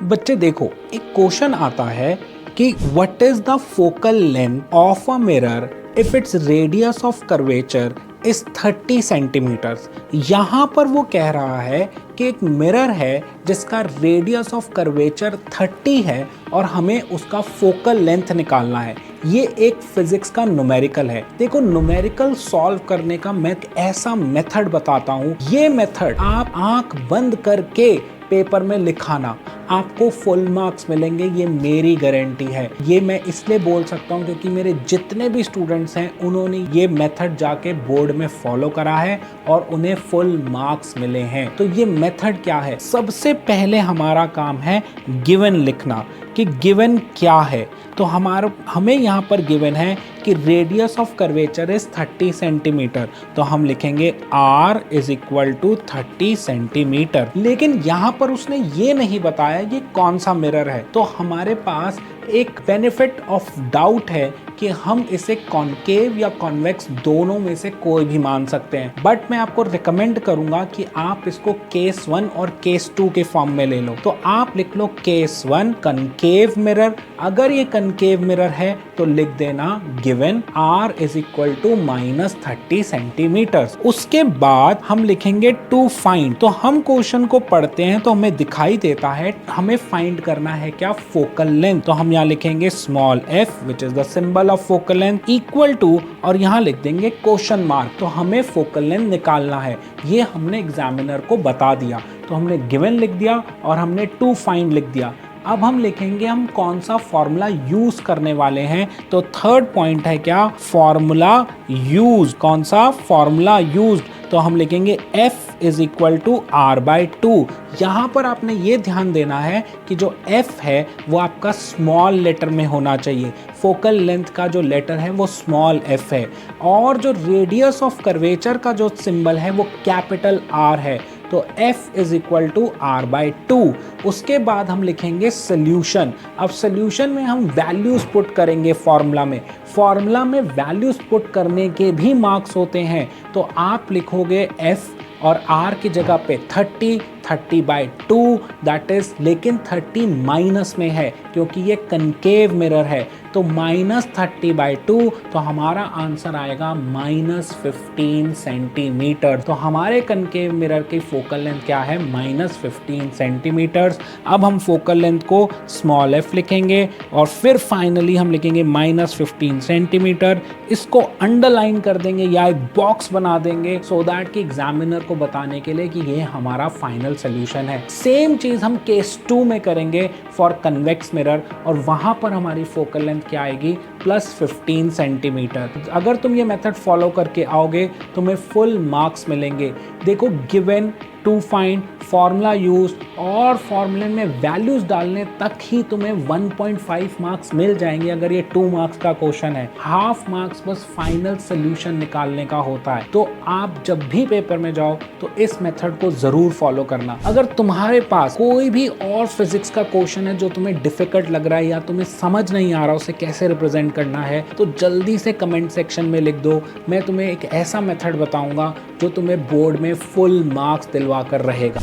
बच्चे देखो, एक क्वेश्चन आता है कि what is the focal length of a mirror if its radius of curvature is 30 centimetres. यहाँ पर वो कह रहा है कि एक मिरर है जिसका रेडियस ऑफ कर्वेचर 30 है और हमें उसका फोकल लेंथ निकालना है। ये एक फिजिक्स का न्यूमेरिकल है। देखो, न्यूमेरिकल सॉल्व करने का मैं एक ऐसा मेथड बताता हूँ। ये मेथड आप आंख बंद करके पेपर में लिखाना, आपको फुल मार्क्स मिलेंगे, ये मेरी गारंटी है। ये मैं इसलिए बोल सकता हूँ क्योंकि मेरे जितने भी स्टूडेंट्स हैं उन्होंने ये मेथड जाके बोर्ड में फॉलो करा है और उन्हें फुल मार्क्स मिले हैं। तो ये मेथड क्या है? सबसे पहले हमारा काम है गिवन लिखना कि गिवन क्या है। तो हमें यहाँ पर गिवन है कि radius of curvature is 30 centimetre. तो हम लिखेंगे r is equal to 30 centimetre. लेकिन यहाँ पर उसने ये नहीं बताया ये कौन सा मिरर है। तो हमारे पास एक बेनिफिट ऑफ डाउट है कि हम इसे कॉनकेव या कॉन्वेक्स दोनों में से कोई भी मान सकते हैं। बट मैं आपको रिकमेंड करूंगा कि आप इसको केस 1 और केस 2 के फॉर्म में ले लो। तो आप लिख लो केस 1 कनकेव मिरर। अगर ये कनकेव मिरर है तो लिख देना given r is equal to -30 centimetre. उसके बाद हम लिखेंगे टू फाइंड। तो हम क्वेश्चन को पढ़ते हैं तो हमें दिखाई देता है हमें फाइंड करना है क्या? Focal length. तो हम यहाँ लिखेंगे small f which is the symbol of focal length equal to और यहाँ लिख देंगे क्वेश्चन मार्क। तो हमें फोकल लेंथ निकालना है। ये हमने एग्जामिनर को बता दिया। तो हमने गिवन लिख दिया और हमने टू फाइंड लिख दिया। अब हम लिखेंगे हम कौन सा फॉर्मूला यूज करने वाले हैं। तो थर्ड पॉइंट है क्या? Formula use. कौन सा फॉर्मूला यूज? तो हम लिखेंगे f is equal to r/2। यहाँ पर आपने ये ध्यान देना है कि जो f है वो आपका स्मॉल लेटर में होना चाहिए। फोकल लेंथ का जो लेटर है वो स्मॉल f है और जो रेडियस ऑफ कर्वेचर का जो सिंबल है वो कैपिटल R है। तो f is equal to r/2। उसके बाद हम लिखेंगे सोल्यूशन। अब सोल्यूशन में हम वैल्यूज पुट करेंगे फॉर्मूला में। फॉर्मूला में वैल्यूज पुट करने के भी मार्क्स होते हैं। तो आप लिखोगे f और r की जगह पे 30/2 दैट इज, लेकिन 30 माइनस में है क्योंकि ये कनकेव मिरर है। तो -30/2 तो हमारा आंसर आएगा -15 सेंटीमीटर। तो हमारे कनकेव मिरर की फोकल लेंथ क्या है? -15 सेंटीमीटर। अब हम फोकल लेंथ को स्मॉल f लिखेंगे और फिर फाइनली हम लिखेंगे -15 सेंटीमीटर। इसको अंडरलाइन कर देंगे या एक बॉक्स बना देंगे सो दैट कि एग्जामिनर को बताने के लिए कि ये हमारा फाइनल सोल्यूशन है। सेम चीज हम केस 2 में करेंगे फॉर कन्वेक्स मिरर और वहां पर हमारी फोकल लेंथ क्या आएगी? +15 सेंटीमीटर। अगर तुम ये मेथड फॉलो करके आओगे तुम्हें फुल मार्क्स मिलेंगे। देखो, given, to find, formula use और फॉर्मूले में वैल्यूज डालने तक ही तुम्हें 1.5 मार्क्स मिल जाएंगे अगर ये 2 मार्क्स का क्वेश्चन है। हाफ मार्क्स बस फाइनल सोल्यूशन निकालने का होता है। तो आप जब भी पेपर में जाओ तो इस मेथड को जरूर फॉलो करना। अगर तुम्हारे पास कोई भी और फिजिक्स का क्वेश्चन है जो तुम्हें डिफिकल्ट लग रहा है या तुम्हें समझ नहीं आ रहा उसे कैसे रिप्रेजेंट करना है तो जल्दी से कमेंट सेक्शन में लिख दो। मैं तुम्हें एक ऐसा मेथड बताऊंगा जो तुम्हें बोर्ड में फुल मार्क्स दिलवा कर रहेगा।